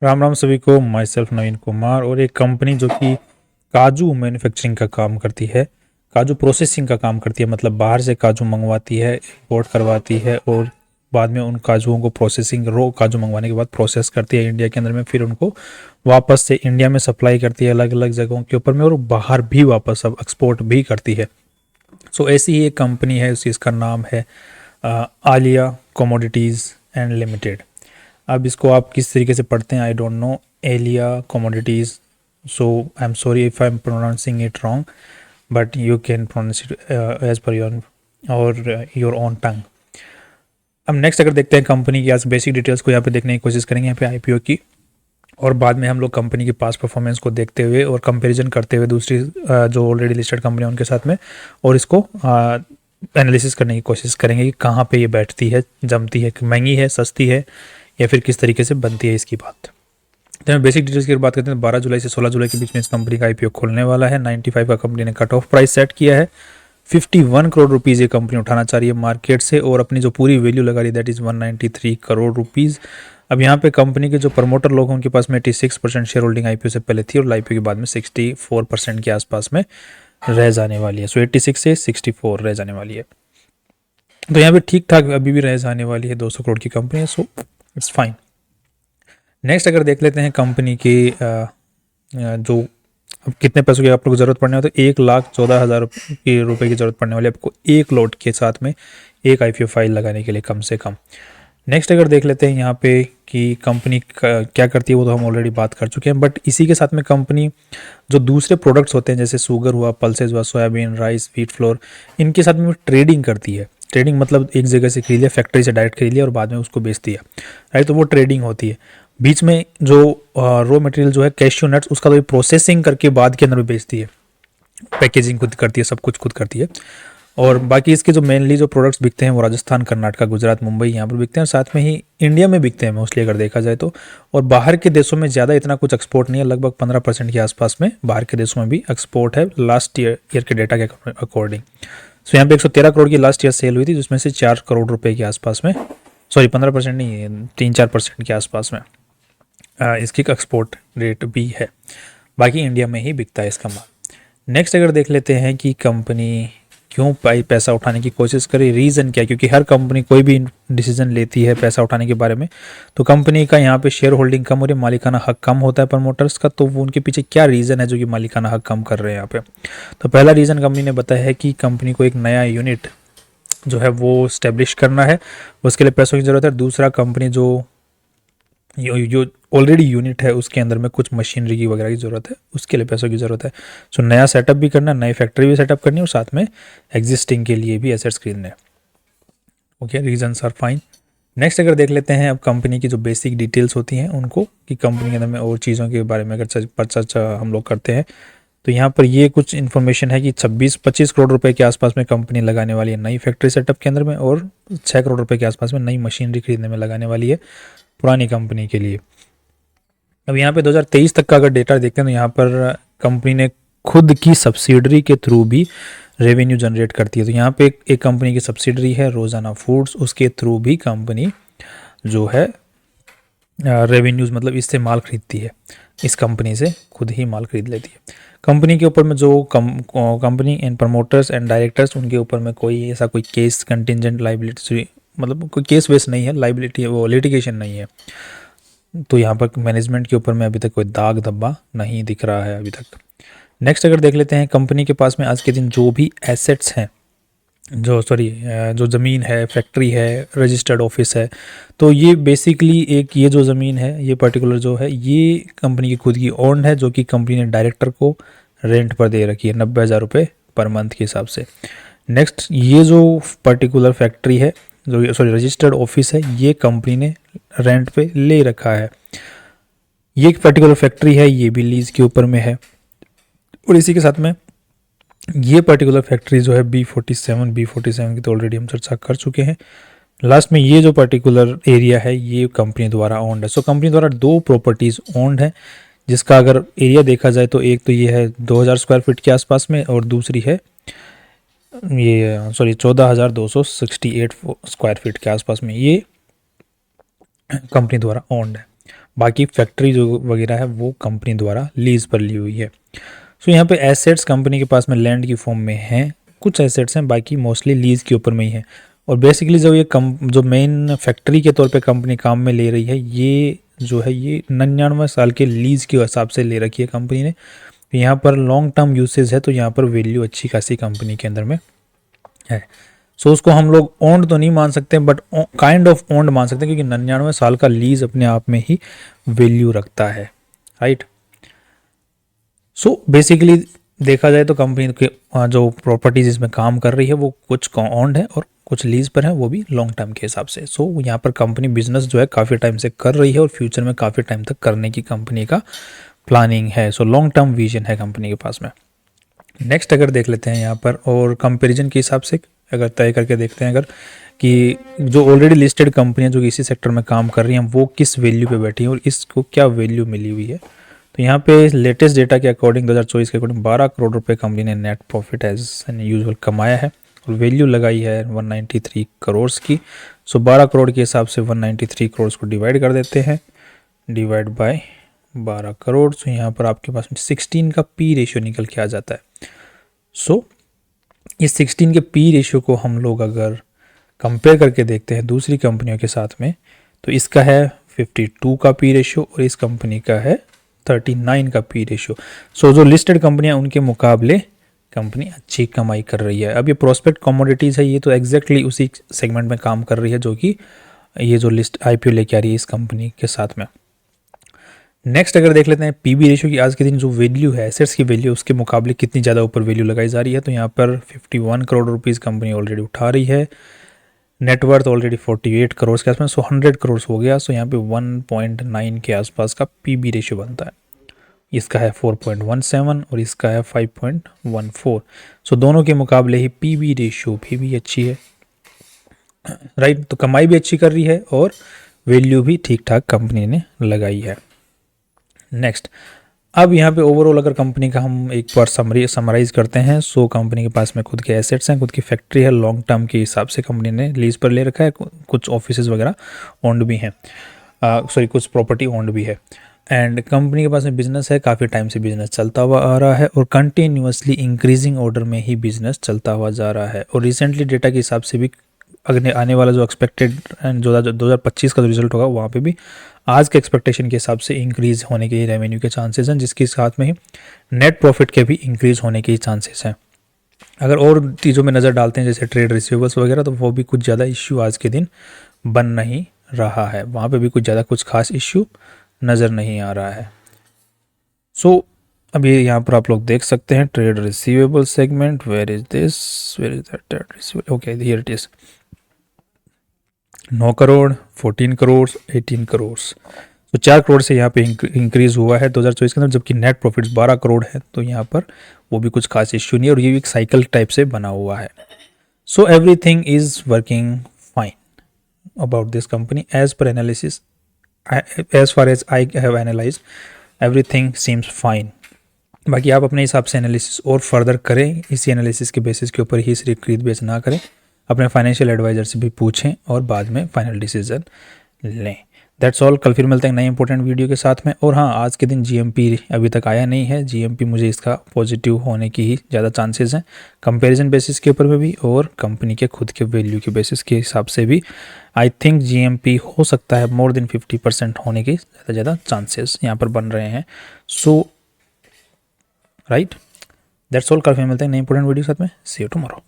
राम राम सभी को। My self नवीन कुमार और एक कंपनी जो कि काजू मैन्युफैक्चरिंग का काम करती है, काजू प्रोसेसिंग का काम करती है, मतलब बाहर से काजू मंगवाती है, इंपोर्ट करवाती है और बाद में उन काजुओं को प्रोसेसिंग, रो काजू मंगवाने के बाद प्रोसेस करती है इंडिया के अंदर में, फिर उनको वापस से इंडिया में सप्लाई करती है अलग अलग जगहों के ऊपर में और बाहर भी वापस अब एक्सपोर्ट भी करती है। सो ऐसी ही एक कंपनी है, उसी इसका नाम है आलिया कमोडिटीज़ एंड लिमिटेड। अब इसको आप किस तरीके से पढ़ते हैं आई डोंट नो, एलिया commodities. So I am sorry if I am pronouncing it wrong, but you can pronounce it as per your own tongue. अब नेक्स्ट अगर देखते हैं कंपनी की आज बेसिक डिटेल्स को यहाँ पे देखने की कोशिश करेंगे, यहाँ पे आईपीओ की, और बाद में हम लोग कंपनी की पास परफॉर्मेंस को देखते हुए और कंपैरिजन करते हुए दूसरी जो ऑलरेडी लिस्टेड कंपनी उनके साथ में, और इसको एनालिसिस करने की कोशिश करेंगे कि कहाँ पे ये बैठती है, जमती है, महंगी है, सस्ती है, या फिर किस तरीके से बनती है इसकी बात। तो हम बेसिक डिटेल्स की बात करते हैं। 12 जुलाई से 16 जुलाई के बीच में इस कंपनी का आईपीओ खोलने वाला है। 95 का कंपनी ने कट ऑफ प्राइस सेट किया है। 51 करोड़ रुपीज़ ये कंपनी उठाना चाह रही है मार्केट से और अपनी जो पूरी वैल्यू लगा रही है दैट इज़ 193 करोड़ रुपीज़। अब यहाँ पे कंपनी के जो प्रमोटर लोग हैं उनके पास में 86% शेयर होल्डिंग आईपीओ से पहले थी और आईपीओ के बाद में 64% के आसपास में रह जाने वाली है। सो 86 से 64 रह जाने वाली है, तो यहाँ पे ठीक ठाक अभी भी रह जाने वाली है। 200 करोड़ की कंपनी है, सो इट्स फाइन। नेक्स्ट अगर देख लेते हैं कंपनी की जो अब कितने पैसों की आप लोग ज़रूरत पड़ने वाली, तो 1,14,000 रुपये की ज़रूरत पड़ने वाली है आपको एक लॉट के साथ में एक आईपीओ फाइल लगाने के लिए कम से कम। नेक्स्ट अगर देख लेते हैं यहाँ पे कि कंपनी क्या करती है, वो तो हम ऑलरेडी बात कर चुके हैं, बट इसी के साथ में कंपनी जो दूसरे प्रोडक्ट्स होते हैं जैसे शुगर हुआ, पल्सेज हुआ, सोयाबीन, राइस, व्हीट फ्लोर, इनके साथ में ट्रेडिंग करती है। ट्रेडिंग मतलब एक जगह से खरीद लिया, फैक्ट्री से डायरेक्ट खरीद लिया और बाद में उसको बेचती है, राइट। तो वो ट्रेडिंग होती है। बीच में जो रॉ मटेरियल जो है कैश्यू नट्स, उसका तो प्रोसेसिंग करके बाद के अंदर में बेचती है, पैकेजिंग खुद करती है, सब कुछ खुद करती है। और बाकी इसके जो मेनली जो प्रोडक्ट्स बिकते हैं वो राजस्थान, कर्नाटका, गुजरात, मुंबई यहाँ पर बिकते हैं, और साथ में ही इंडिया में बिकते हैं मोस्टली अगर देखा जाए तो। और बाहर के देशों में ज़्यादा इतना कुछ एक्सपोर्ट नहीं है, लगभग 15% के आसपास में बाहर के देशों में भी एक्सपोर्ट है लास्ट ईयर के डेटा के अकॉर्डिंग। सो यहाँ पे 113 करोड़ की लास्ट ईयर सेल हुई थी, जिसमें से 4 करोड़ रुपए के आसपास में, सॉरी 15% नहीं है, 3-4% के आसपास में इसकी एक्सपोर्ट रेट भी है। बाकी इंडिया में ही बिकता है इसका माल। नेक्स्ट अगर देख लेते हैं कि कंपनी क्यों पैसा उठाने की कोशिश करे, रीज़न क्या है, क्योंकि हर कंपनी कोई भी डिसीजन लेती है पैसा उठाने के बारे में तो कंपनी का यहाँ पे शेयर होल्डिंग कम हो रही है, मालिकाना हक कम होता है प्रमोटर्स का, तो वो उनके पीछे क्या रीज़न है जो कि मालिकाना हक कम कर रहे हैं यहाँ पे। तो पहला रीज़न कंपनी ने बताया है कि कंपनी को एक नया यूनिट जो है वो स्टेब्लिश करना है, उसके लिए पैसों की ज़रूरत है। दूसरा, कंपनी जो ऑलरेडी यूनिट है उसके अंदर में कुछ मशीनरी की वगैरह की ज़रूरत है, उसके लिए पैसों की ज़रूरत है। सो नया सेटअप भी करना है, नई फैक्ट्री भी सेटअप करनी है और साथ में एग्जिस्टिंग के लिए भी एसेट्स खरीदने हैं। Okay, reasons are fine. Next अगर देख लेते हैं अब कंपनी की जो बेसिक डिटेल्स होती हैं उनको, कि कंपनी के अंदर में और चीज़ों के बारे में अगर चर्चा हम लोग करते हैं तो यहाँ पर ये कुछ इन्फॉर्मेशन है कि 26-25 करोड़ रुपए के आसपास में कंपनी लगाने वाली है नई फैक्ट्री सेटअप के अंदर में, और 6 करोड़ रुपए के आसपास में नई मशीनरी खरीदने में लगाने वाली है पुरानी कंपनी के लिए। अब यहाँ पे 2023 तक का अगर डेटा देखते हैं तो यहाँ पर कंपनी ने खुद की सब्सिडरी के थ्रू भी रेवेन्यू जनरेट करती है। तो यहाँ पे एक कंपनी की सब्सिडरी है रोज़ाना फूड्स, उसके थ्रू भी कंपनी जो है रेवेन्यूज़, मतलब इससे माल खरीदती है, इस कंपनी से खुद ही माल खरीद लेती है। कंपनी के ऊपर में जो company and promoters and directors, उनके ऊपर में कोई ऐसा कोई केस कंटिजेंट लाइबिलिटी, मतलब कोई केस वेस नहीं है, लाइबिलिटी वो लिटिगेशन नहीं है। तो यहाँ पर मैनेजमेंट के ऊपर में अभी तक कोई दाग धब्बा नहीं दिख रहा है अभी तक। नेक्स्ट अगर देख लेते हैं कंपनी के पास में आज के दिन जो भी एसेट्स हैं, जो ज़मीन है, फैक्ट्री है, रजिस्टर्ड ऑफिस है, तो ये बेसिकली एक ये जो ज़मीन है, ये पर्टिकुलर जो है, ये कंपनी की खुद की ओन्ड है, जो कि कंपनी ने डायरेक्टर को रेंट पर दे रखी है 90,000 रुपये पर मंथ के हिसाब से। नेक्स्ट, ये जो पर्टिकुलर फैक्ट्री है, जो रजिस्टर्ड ऑफिस है, ये कंपनी ने रेंट पे ले रखा है। ये एक पर्टिकुलर फैक्ट्री है, ये भी लीज के ऊपर में है। और इसी के साथ में ये पर्टिकुलर फैक्ट्री जो है B47 की तो ऑलरेडी हम चर्चा कर चुके हैं। लास्ट में ये जो पर्टिकुलर एरिया है ये कंपनी द्वारा ओन्ड है। सो कंपनी द्वारा 2 प्रॉपर्टीज़ ओन्ड है, जिसका अगर एरिया देखा जाए तो एक तो ये है 2000 स्क्वायर फीट के आसपास में, और दूसरी है ये 14,268 स्क्वायर फीट के आसपास में, ये कंपनी द्वारा ओन्ड है। बाकी फैक्ट्री जो वगैरह है वो कंपनी द्वारा लीज पर ली हुई है। सो यहाँ पे एसेट्स कंपनी के पास में लैंड की फॉर्म में हैं, कुछ एसेट्स हैं, बाकी मोस्टली लीज के ऊपर में ही है। और बेसिकली जो मेन फैक्ट्री के तौर पे कंपनी काम में ले रही है, ये जो है ये 99 साल के लीज के हिसाब से ले रखी है कंपनी ने। यहाँ पर लॉन्ग टर्म यूसेज है, तो यहाँ पर वैल्यू अच्छी खासी कंपनी के अंदर में है। सो उसको हम लोग ओन्ड तो नहीं मान सकते, बट काइंड ऑफ ओन्ड मान सकते हैं, क्योंकि 99 साल का लीज अपने आप में ही वैल्यू रखता है, राइट। सो बेसिकली देखा जाए तो कंपनी के जो प्रॉपर्टीज इसमें काम कर रही है वो कुछ ओन्ड है और कुछ लीज पर है, वो भी लॉन्ग टर्म के हिसाब से। सो यहाँ पर कंपनी बिजनेस जो है काफ़ी टाइम से कर रही है और फ्यूचर में काफ़ी टाइम तक करने की कंपनी का प्लानिंग है। सो लॉन्ग टर्म विजन है कंपनी के पास में। नेक्स्ट अगर देख लेते हैं यहाँ पर, और कंपैरिजन के हिसाब से अगर तय करके देखते हैं अगर, कि जो ऑलरेडी लिस्टेड कंपनियां जो इसी सेक्टर में काम कर रही हैं वो किस वैल्यू पे बैठी हैं और इसको क्या वैल्यू मिली हुई है। तो यहाँ पे लेटेस्ट डेटा के अकॉर्डिंग 2024 के अकॉर्डिंग 12 करोड़ रुपए कंपनी ने net profit as an usual कमाया है और वैल्यू लगाई है 193 करोड़ की। सो 12 करोड़ के हिसाब से 193 करोड़ को डिवाइड कर देते हैं, डिवाइड बाय 12 करोड़। सो यहाँ पर आपके पास में 16 का पी रेशियो निकल के आ जाता है। सो इस 16 के पी रेशियो को हम लोग अगर कंपेयर करके देखते हैं दूसरी कंपनियों के साथ में, तो इसका है 52 का पी रेशियो और इस कंपनी का है 39 का पी रेशियो। सो जो लिस्टेड कंपनियां उनके मुकाबले कंपनी अच्छी कमाई कर रही है। अब ये प्रोस्पेक्ट कमोडिटीज़ है, ये तो एग्जैक्टली उसी सेगमेंट में काम कर रही है जो कि ये जो लिस्ट आईपीओ लेके आ रही है इस कंपनी के साथ में। नेक्स्ट अगर देख लेते हैं पीबी रेशियो की आज के दिन जो वैल्यू है एसेट्स की वैल्यू, उसके मुकाबले कितनी ज़्यादा ऊपर वैल्यू लगाई जा रही है। तो यहाँ पर 51 करोड़ रुपीज़ कंपनी ऑलरेडी उठा रही है, नेटवर्थ ऑलरेडी 48 करोड़ के आसपास, सो 100 करोड़ हो गया। सो यहाँ पे 1.9 के आसपास का पीबी रेशियो बनता है। इसका है 4.17 और इसका है 5.14। सो दोनों के मुकाबले ही पीबी रेशियो भी अच्छी है, राइट। तो कमाई भी अच्छी कर रही है और वैल्यू भी ठीक ठाक कंपनी ने लगाई है। नेक्स्ट, अब यहाँ पे ओवरऑल अगर कंपनी का हम एक बार समराइज करते हैं, सो कंपनी के पास में खुद के एसेट्स हैं, खुद की फैक्ट्री है, लॉन्ग टर्म के हिसाब से कंपनी ने लीज पर ले रखा है, कुछ ऑफिसेज वगैरह ओन्ड भी हैं, कुछ प्रॉपर्टी ओन्ड भी है। एंड कंपनी के पास में बिजनेस है, काफ़ी टाइम से बिजनेस चलता हुआ आ रहा है और कंटिन्यूसली इंक्रीजिंग ऑर्डर में ही बिजनेस चलता हुआ जा रहा है। और रिसेंटली डेटा के हिसाब से भी अगले आने वाला जो एक्सपेक्टेड एंड जो 2025 का जो रिजल्ट होगा वहाँ पे भी आज के एक्सपेक्टेशन के हिसाब से इंक्रीज होने के रेवेन्यू के चांसेस हैं, जिसके साथ में ही नेट प्रॉफिट के भी इंक्रीज होने के चांसेस हैं। अगर और चीज़ों में नज़र डालते हैं जैसे ट्रेड रिसीवेबल्स वगैरह, तो वो भी कुछ ज़्यादा इश्यू आज के दिन बन नहीं रहा है, वहाँ पे भी कुछ ज़्यादा कुछ खास इश्यू नज़र नहीं आ रहा है। सो अब ये यहाँ पर आप लोग देख सकते हैं trade receivable segment, where is this, where is that trade receivable, okay here it is 9 crore, 14 crore, 18 crore. तो 4 करोड़ से यहाँ पे इंक्रीज हुआ है 2024 के अंदर, जबकि नेट प्रॉफिट्स 12 करोड़ है। तो यहाँ पर वो भी कुछ खास इश्यू नहीं है और ये भी एक साइकिल टाइप से बना हुआ है। So everything is working fine about this company as per analysis, as far as I have analyse everything seems fine. बाकी आप अपने हिसाब से एनालिसिस और फर्दर करें, इसी एनालिसिस के बेसिस के ऊपर ही सिर्फ खरीद बेच ना करें, अपने फाइनेंशियल एडवाइजर से भी पूछें और बाद में फाइनल डिसीजन लें। That's all. कल फिर मिलते हैं नए इंपॉर्टेंट वीडियो के साथ में। और हाँ, आज के दिन जीएमपी अभी तक आया नहीं है, जीएमपी मुझे इसका पॉजिटिव होने की ही ज़्यादा चांसेस हैं, कंपैरिजन बेसिस के ऊपर में भी और कंपनी के खुद के वैल्यू के बेसिस के हिसाब से भी। आई थिंक जीएमपी हो सकता है मोर देन 50% होने के ज़्यादा चांसेस यहाँ पर बन रहे हैं। सो राइट, दैट्स ऑल। कल फिर मिलते हैं नए इंपॉर्टेंट वीडियो के साथ में। सी यू टुमारो।